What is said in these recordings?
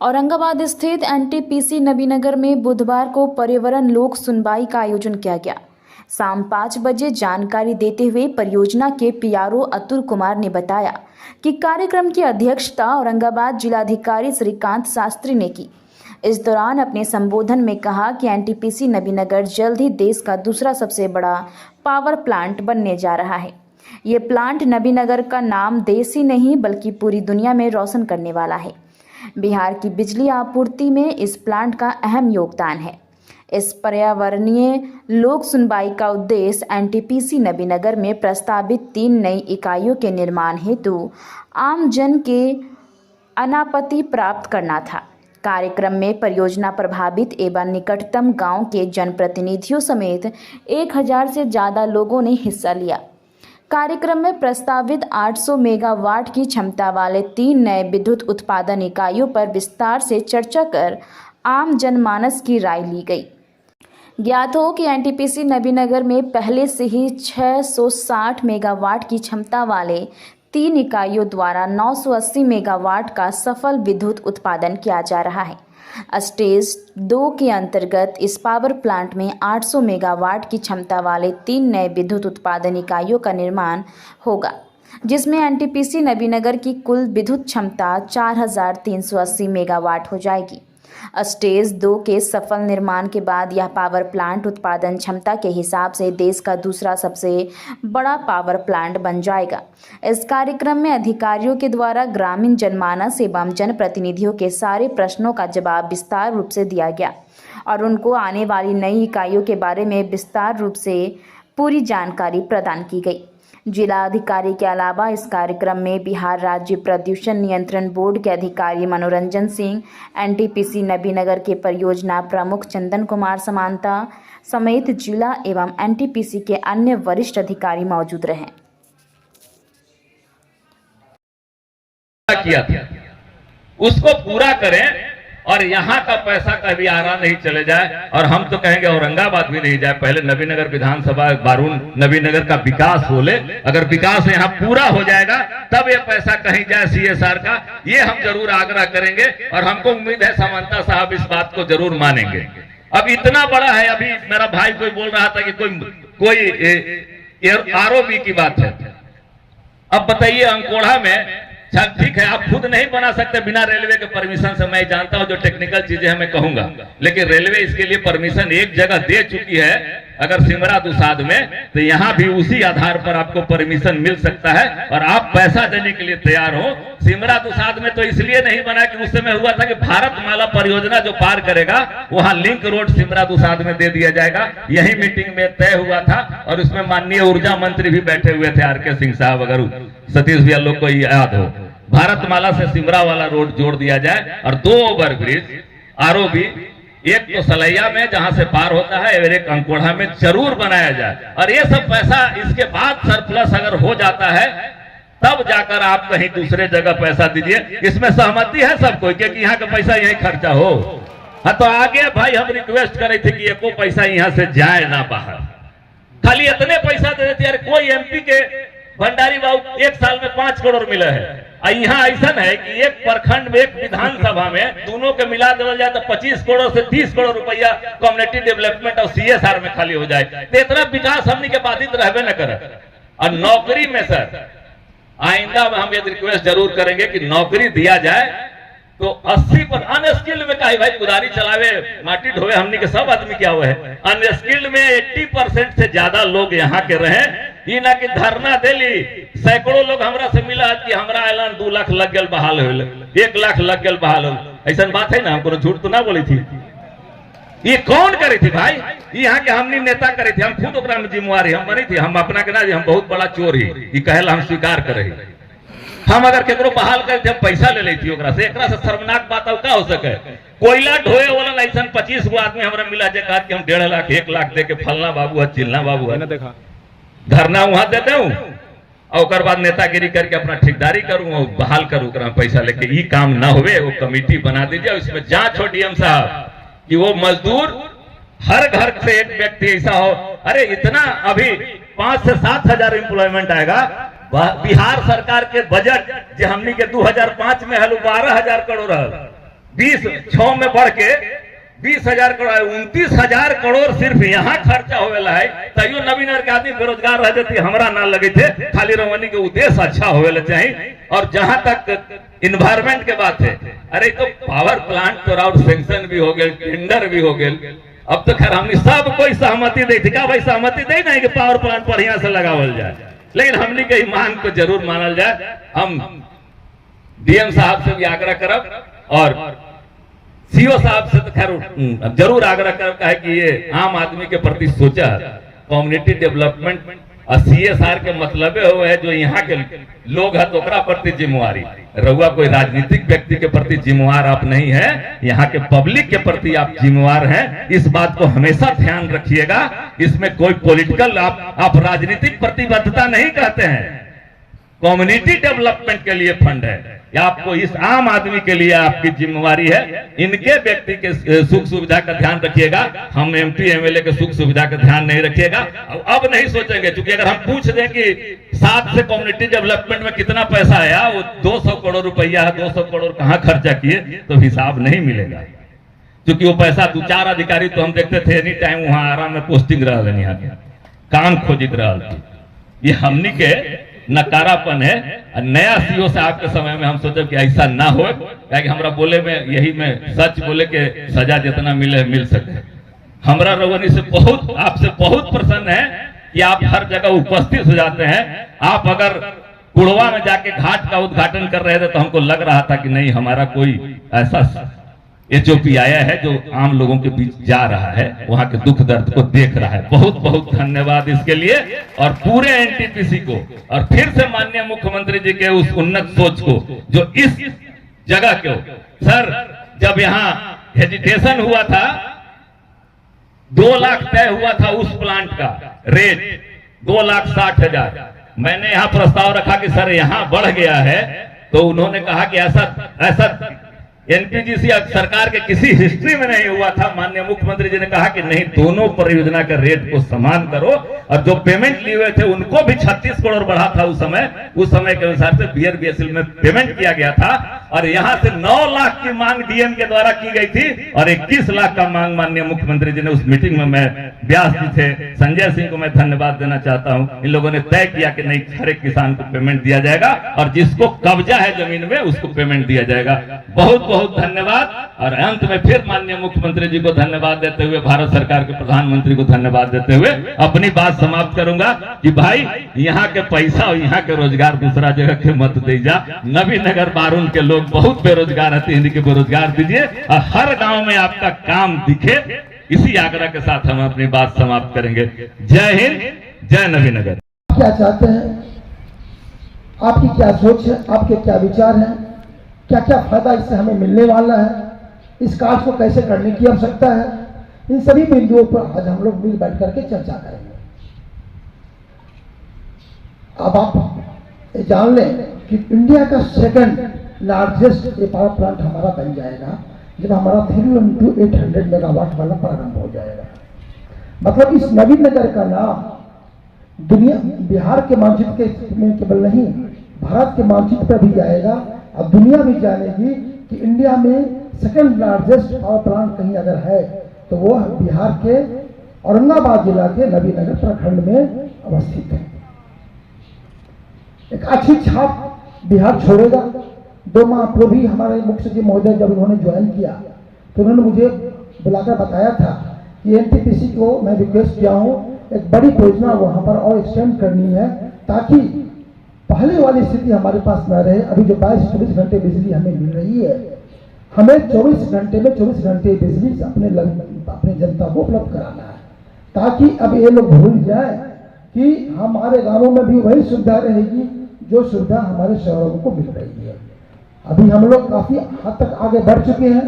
औरंगाबाद स्थित एनटीपीसी नबीनगर में बुधवार को पर्यावरण लोक सुनवाई का आयोजन किया गया। शाम 5 बजे जानकारी देते हुए परियोजना के पीआरओ अतुल कुमार ने बताया कि कार्यक्रम की अध्यक्षता औरंगाबाद जिलाधिकारी श्रीकांत शास्त्री ने की। इस दौरान अपने संबोधन में कहा कि एनटीपीसी नबीनगर जल्द ही देश का दूसरा सबसे बड़ा पावर प्लांट बनने जा रहा है। ये प्लांट नबीनगर का नाम देश ही नहीं बल्कि पूरी दुनिया में रोशन करने वाला है। बिहार की बिजली आपूर्ति में इस प्लांट का अहम योगदान है। इस पर्यावरणीय लोक सुनवाई का उद्देश्य एनटीपीसी नबीनगर में प्रस्तावित 3 नई इकाइयों के निर्माण हेतु आम जन के अनापत्ति प्राप्त करना था। कार्यक्रम में परियोजना प्रभावित एवं निकटतम गांव के जनप्रतिनिधियों समेत 1000 से ज़्यादा लोगों ने हिस्सा लिया। कार्यक्रम में प्रस्तावित 800 मेगावाट की क्षमता वाले 3 नए विद्युत उत्पादन इकाइयों पर विस्तार से चर्चा कर आम जनमानस की राय ली गई। ज्ञात हो कि एनटीपीसी नबीनगर में पहले से ही 660 मेगावाट की क्षमता वाले 3 इकाइयों द्वारा 980 मेगावाट का सफल विद्युत उत्पादन किया जा रहा है। स्टेज 2 के अंतर्गत इस पावर प्लांट में 800 मेगावाट की क्षमता वाले 3 नए विद्युत उत्पादन इकाइयों का निर्माण होगा, जिसमें एनटीपीसी नबीनगर की कुल विद्युत क्षमता 4380 मेगावाट हो जाएगी। स्टेज 2 के सफल निर्माण के बाद यह पावर प्लांट उत्पादन क्षमता के हिसाब से देश का दूसरा सबसे बड़ा पावर प्लांट बन जाएगा। इस कार्यक्रम में अधिकारियों के द्वारा ग्रामीण जनमानस एवं जनप्रतिनिधियों के सारे प्रश्नों का जवाब विस्तार रूप से दिया गया और उनको आने वाली नई इकाइयों के बारे में विस्तार रूप से पूरी जानकारी प्रदान की गई। जिलाधिकारी के अलावा इस कार्यक्रम में बिहार राज्य प्रदूषण नियंत्रण बोर्ड के अधिकारी मनोरंजन सिंह, एनटीपीसी नबीनगर के परियोजना प्रमुख चंदन कुमार समांता समेत जिला एवं एनटीपीसी के अन्य वरिष्ठ अधिकारी मौजूद रहे। किया था उसको पूरा करें और यहाँ का पैसा कभी आरा नहीं चले जाए। और हम तो कहेंगे औरंगाबाद भी नहीं जाए, पहले नबीनगर विधानसभा बारून नबीनगर का विकास हो ले। अगर विकास यहाँ पूरा हो जाएगा तब ये पैसा कहीं जाए सीएसआर का, ये हम जरूर आग्रह करेंगे और हमको उम्मीद है समांता साहब इस बात को जरूर मानेंगे। अब इतना बड़ा है, अभी मेरा भाई कोई बोल रहा था कि कोई आरओबी की बात है। अब बताइए अंकोड़ा में, ठीक है आप खुद नहीं बना सकते बिना रेलवे के परमिशन से, मैं जानता हूं जो टेक्निकल चीजें हैं मैं कहूंगा, लेकिन रेलवे इसके लिए परमिशन एक जगह दे चुकी है। अगर सिमरा दुसाद में, तो यहां भी उसी आधार पर आपको परमिशन मिल सकता है और आप पैसा देने के लिए तैयार हो। सिमरा दुसाद में तो इसलिए नहीं बना कि उस समय हुआ था कि भारतमाला परियोजना जो पार करेगा वहां लिंक रोड सिमरा दुसाद में दे दिया जाएगा, यही मीटिंग में तय हुआ था। और उसमें माननीय ऊर्जा मंत्री भी बैठे हुए थे, आर.के. सिंह साहब, अगर सतीश भैया लोग को याद हो। भारतमाला से सिमरा वाला रोड जोड़ दिया जाए और 2 ओवरब्रिज आरओबी, एक तो सलैया में जहां से पार होता है और एक अंकोड़ा में जरूर बनाया जाए। और ये सब पैसा इसके बाद सरप्लस अगर हो जाता है तब जाकर आप कहीं दूसरे जगह पैसा दीजिए। इसमें सहमति है सबको कि यहाँ का पैसा यही खर्चा हो। हाँ, तो आगे भाई हम रिक्वेस्ट कर रहे थे कि एको पैसा यहाँ से जाए ना बाहर, खाली इतने पैसा दे देते। यार कोई एमपी के भंडारी बाबू 1 साल में 5 करोड़ मिले है, यहाँ ऐसा है कि एक प्रखंड में, एक विधानसभा में दोनों के मिला दिया जाए तो 25 करोड़ से 30 करोड़ रुपया कम्युनिटी डेवलपमेंट और सीएसआर में खाली हो जाए। तो इतना विकास हमने के बाधित रहबे न करे। और नौकरी में सर आइंदा हम ये रिक्वेस्ट जरूर करेंगे कि नौकरी दिया जाए तो 80% अनस्किल्ड में कहीं भाई कुदारी चलावे माटी ढोवे, हमने के सब आदमी क्या हुआ है, अनस्किल्ड में 80% से ज्यादा लोग यहाँ के रहे। ये ना कि धरना देली, सैकड़ों लोग हमरा से मिला कि हमरा ऐलान 2 लाख लग गल बहाल हो, 1 लाख लग गल बहाल हो। ऐसा बात है ना, हमको झूठ तो ना बोली थी। ये कौन करी थी भाई? यहाँ के हमने नेता करे थे, हम खुद ओकरा में जिम्मेवारी हम बनी थी। हम अपना के ना हम बहुत बड़ा चोर ही, ये कहला हम स्वीकार करे। हम अगर केकरो बहाल करे थे, हम पैसा ले लेती ओकरा से। एकरा से शर्मनाक बात का हो सके? कोयला ढोए वाला ऐसा 25 गो आदमी हमरा मिला जे कहा कि हम 1.5 लाख 1 लाख दे के फलना बाबू है, चिल्ला बाबू है, देखा धरना वहां देते हूँ और बाद नेतागिरी करके अपना ठेकेदारी करूँ और बहाल करूँ पैसा लेके। ये काम ना हुए, वो कमेटी बना दीजिए, इसमें जांच हो डीएम साहब कि वो मजदूर हर घर से एक व्यक्ति ऐसा हो। अरे इतना अभी 5 से 7 हजार एम्प्लॉयमेंट आएगा। बिहार सरकार के बजट जो हमनी के 2005 में हल 12,000 करोड़ 6 में बढ़ के 20,000 करोड़ 29,000 करोड़ सिर्फ यहाँ खर्चा होवेला है। तैयो नवीनगर के आदमी बेरोजगार रह जाती, हमरा ना लगे थे। खाली रवनी के उद्देश्य अच्छा होवेला चाहिए। और जहां तक इन्वायरमेंट के बात है, अरे तो पावर प्लांट तो और सेंक्शन भी हो गए, टेंडर भी हो गए। अब तो खैर हमने सब कोई सहमति दी थी, क्या भाई सहमति दे नहीं कि पावर प्लांट बढ़िया से लगावल जाए, लेकिन हमने के मांग को जरूर मानल जाए। हम डीएम साहब से भी आग्रह करब और सीओ साहब से तो खैर जरूर आग्रह करब है कि ये आम आदमी के प्रति सोचा। कम्युनिटी डेवलपमेंट और सीएसआर के मतलब है जो यहाँ के लोग है तो ओकरा प्रति जिम्मेवारी। रहुआ कोई राजनीतिक व्यक्ति के प्रति जिम्मेवार आप नहीं है, यहाँ के पब्लिक के प्रति आप जिम्मेवार हैं। इस बात को हमेशा ध्यान रखिएगा। इसमें कोई पॉलिटिकल आप राजनीतिक प्रतिबद्धता नहीं कहते हैं। कम्युनिटी डेवलपमेंट के लिए फंड है, या आपको इस आम आदमी के लिए आपकी जिम्मेवारी है। इनके व्यक्ति के सुख सुविधा का ध्यान रखिएगा। हम एमपी एमएलए के सुख सुविधा का ध्यान नहीं रखिएगा। अब नहीं सोचेंगे, क्योंकि अगर हम पूछ दें कि 7 से कम्युनिटी डेवलपमेंट में कितना पैसा आया, वो 200 करोड़ रुपया है, 200 करोड़ कहाँ खर्चा किए, तो हिसाब नहीं मिलेगा। क्योंकि वो पैसा 2-4 अधिकारी तो हम देखते थे एनी टाइम वहां आराम में पोस्टिंग रहा, यहाँ के काम खोजित रहा। ये हमनी के नकारापन है। नया सीओ साहब के समय में हम सोचे कि ऐसा ना हो, क्योंकि हमरा बोले में यही में सच बोले के सजा जितना मिले मिल सके। हमरा रवनी से बहुत आपसे बहुत प्रसन्न है कि आप हर जगह उपस्थित हो जाते हैं। आप अगर कुड़वा में जाके घाट का उद्घाटन कर रहे थे तो हमको लग रहा था कि नहीं हमारा कोई ऐसा एचओपी आया है जो आम लोगों के बीच जा रहा है, वहां के दुख दर्द को देख रहा है। बहुत बहुत धन्यवाद इसके लिए और पूरे एनटीपीसी को, और फिर से माननीय मुख्यमंत्री जी के उस उन्नत सोच को जो इस जगह को। सर जब यहाँ हेजिटेशन हुआ था, 2 लाख तय हुआ था उस प्लांट का रेट, 2,60,000। मैंने यहाँ प्रस्ताव रखा कि सर यहाँ बढ़ गया है, तो उन्होंने कहा कि ऐसा एनपीजीसी सरकार के किसी हिस्ट्री में नहीं हुआ था। माननीय मुख्यमंत्री जी ने कहा कि नहीं, दोनों परियोजना का रेट को समान करो। और जो पेमेंट लिए हुए थे उनको भी 36 करोड़ बढ़ा था उस समय के अनुसार से बीआरबीएसएल में पेमेंट किया गया था। और यहाँ से 9 लाख की मांग डीएम के द्वारा की गई थी और 21 लाख का मांग माननीय मुख्यमंत्री जी ने उस मीटिंग में, मैं व्यास जी थे, संजय सिंह को मैं धन्यवाद देना चाहता हूँ। इन लोगों ने तय किया कि नहीं, हर एक किसान को पेमेंट दिया जाएगा और जिसको कब्जा है जमीन में उसको पेमेंट दिया जाएगा। बहुत बहुत धन्यवाद। और अंत में फिर माननीय मुख्यमंत्री जी को धन्यवाद देते हुए, भारत सरकार के प्रधानमंत्री को धन्यवाद देते हुए अपनी बात समाप्त करूंगा कि भाई यहाँ के पैसा और यहाँ के रोजगार दूसरा जगह के मत दीजा। नवीनगर बारून के लोग बहुत बेरोजगार रहते हैं, इनके बेरोजगार दीजिए और हर गांव में आपका काम दिखे। इसी आग्रह के साथ हम अपनी बात समाप्त करेंगे। जय हिंद, जय नवीनगर। क्या चाहते हैं, आपकी क्या सोच है, आपके क्या विचार हैं, क्या क्या फायदा इससे हमें मिलने वाला है, इस कार्य को कैसे करने की आवश्यकता है, इन सभी बिंदुओं पर आज हम लोग मिल बैठ करके चर्चा करेंगे। अब आप ये जान लें कि इंडिया का 2nd लार्जेस्ट पावर प्लांट हमारा बन जाएगा जब हमारा 3 × 800 मेगावाट वाला प्रारंभ हो जाएगा। मतलब इस नवीनगर का नाम दुनिया, बिहार के मानचित्र में केवल नहीं, भारत के मानचित्र पर भी जाएगा। अब दुनिया भी जानेगी कि इंडिया में 2nd लार्जेस्ट पावर प्लांट कहीं अगर है तो वो बिहार के औरंगाबाद जिला के नवीनगर प्रखंड में अवस्थित है। एक अच्छी छाप बिहार छोड़ेगा। 2 माह पूर्व भी हमारे मुख्य सचिव महोदय जब उन्होंने ज्वाइन किया तो उन्होंने मुझे बुलाकर बताया था कि एनटीपीसी को मैं रिक्वेस्ट किया हूँ एक बड़ी परियोजना वहां पर और एक्सटेंड करनी है ताकि पहले वाली स्थिति हमारे पास न रहे। अभी जो 22-24 घंटे बिजली हमें मिल रही है, हमें 24 घंटे में 24 घंटे बिजली अपने जनता को उपलब्ध कराना है, ताकि अब ये लोग भूल जाए कि हमारे गांवों में भी वही सुविधा रहेगी जो सुविधा हमारे शहरों को मिल रही है। अभी हम लोग काफी हद तक आगे बढ़ चुके हैं।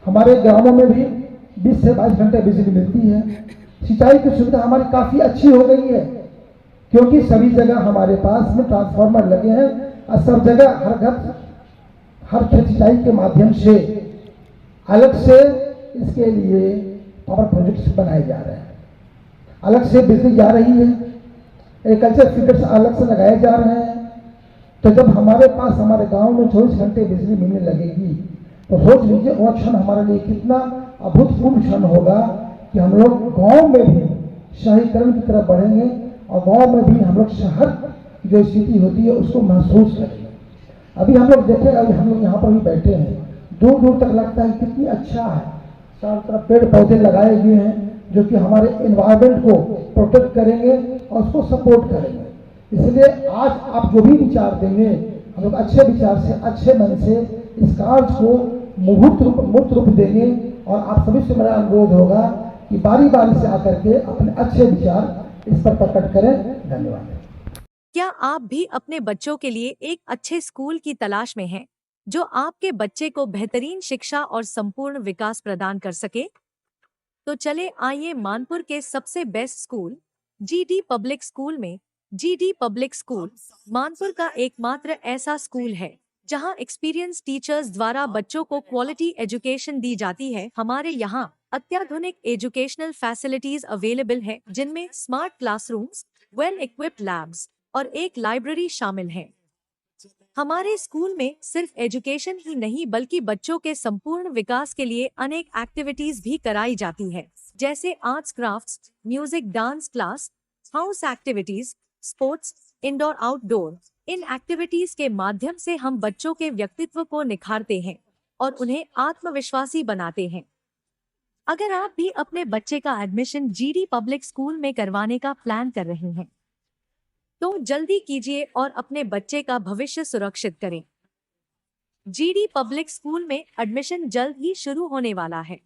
हमारे गांवों में भी 20 से 22 घंटे बिजली मिलती है। सिंचाई की सुविधा हमारी काफी अच्छी हो गई है, क्योंकि सभी जगह हमारे पास में ट्रांसफार्मर लगे हैं और सब जगह हर घर हर खेत सिंचाई के माध्यम से अलग से इसके लिए पावर प्रोजेक्ट्स बनाए जा रहे हैं। अलग से बिजली जा रही है, एग्रीकल्चर फीडर्स अलग से लगाए जा रहे हैं। तो जब हमारे पास हमारे गांव में 24 घंटे बिजली मिलने लगेगी तो सोच लीजिए वो क्षण हमारे लिए कितना अभूतपूर्व क्षण होगा कि हम लोग गांव में भी शहरीकरण की तरफ बढ़ेंगे और गांव में भी हम लोग शहर की जो स्थिति होती है उसको महसूस करेंगे। अभी हम लोग देखें, अभी हम लोग यहाँ पर भी बैठे हैं, दूर दूर तक लगता है कितनी अच्छा है, चारों तरफ पेड़ पौधे लगाए हुए हैं जो कि हमारे एनवायरनमेंट को प्रोटेक्ट करेंगे और उसको सपोर्ट करेंगे। इसलिए आज आप जो भी विचार देंगे, हम लोग अच्छे विचार से, अच्छे मन से इस कार्य को मूर्त रूप देंगे और आप सभी से मेरा अनुरोध होगा कि बारी बारी से आकर के अपने अच्छे विचार इस पर प्रकट करें। धन्यवाद। क्या आप भी अपने बच्चों के लिए एक अच्छे स्कूल की तलाश में हैं, जो आपके बच्चे को बेहतरीन शिक्षा और संपूर्ण विकास प्रदान कर सके? तो चले आइए मानपुर के सबसे best school GD public school में। जीडी पब्लिक स्कूल मानपुर का एकमात्र ऐसा स्कूल है जहां एक्सपीरियंस टीचर्स द्वारा बच्चों को क्वालिटी एजुकेशन दी जाती है। हमारे यहाँ अत्याधुनिक एजुकेशनल फैसिलिटीज अवेलेबल है, जिनमें smart classrooms, well equipped labs और एक लाइब्रेरी शामिल है। हमारे स्कूल में सिर्फ एजुकेशन ही नहीं बल्कि बच्चों के संपूर्ण विकास के लिए अनेक एक्टिविटीज भी कराई जाती है, जैसे arts, crafts, music, dance class, house activities, sports, indoor outdoor. इन एक्टिविटीज के माध्यम से हम बच्चों के व्यक्तित्व को निखारते हैं और उन्हें आत्मविश्वासी बनाते हैं। अगर आप भी अपने बच्चे का एडमिशन जीडी पब्लिक स्कूल में करवाने का प्लान कर रहे हैं तो जल्दी कीजिए और अपने बच्चे का भविष्य सुरक्षित करें। जीडी पब्लिक स्कूल में एडमिशन जल्द ही शुरू होने वाला है,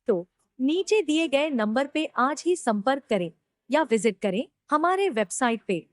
तो नीचे दिए गए नंबर पे आज ही संपर्क करें या विजिट करें हमारे वेबसाइट पे।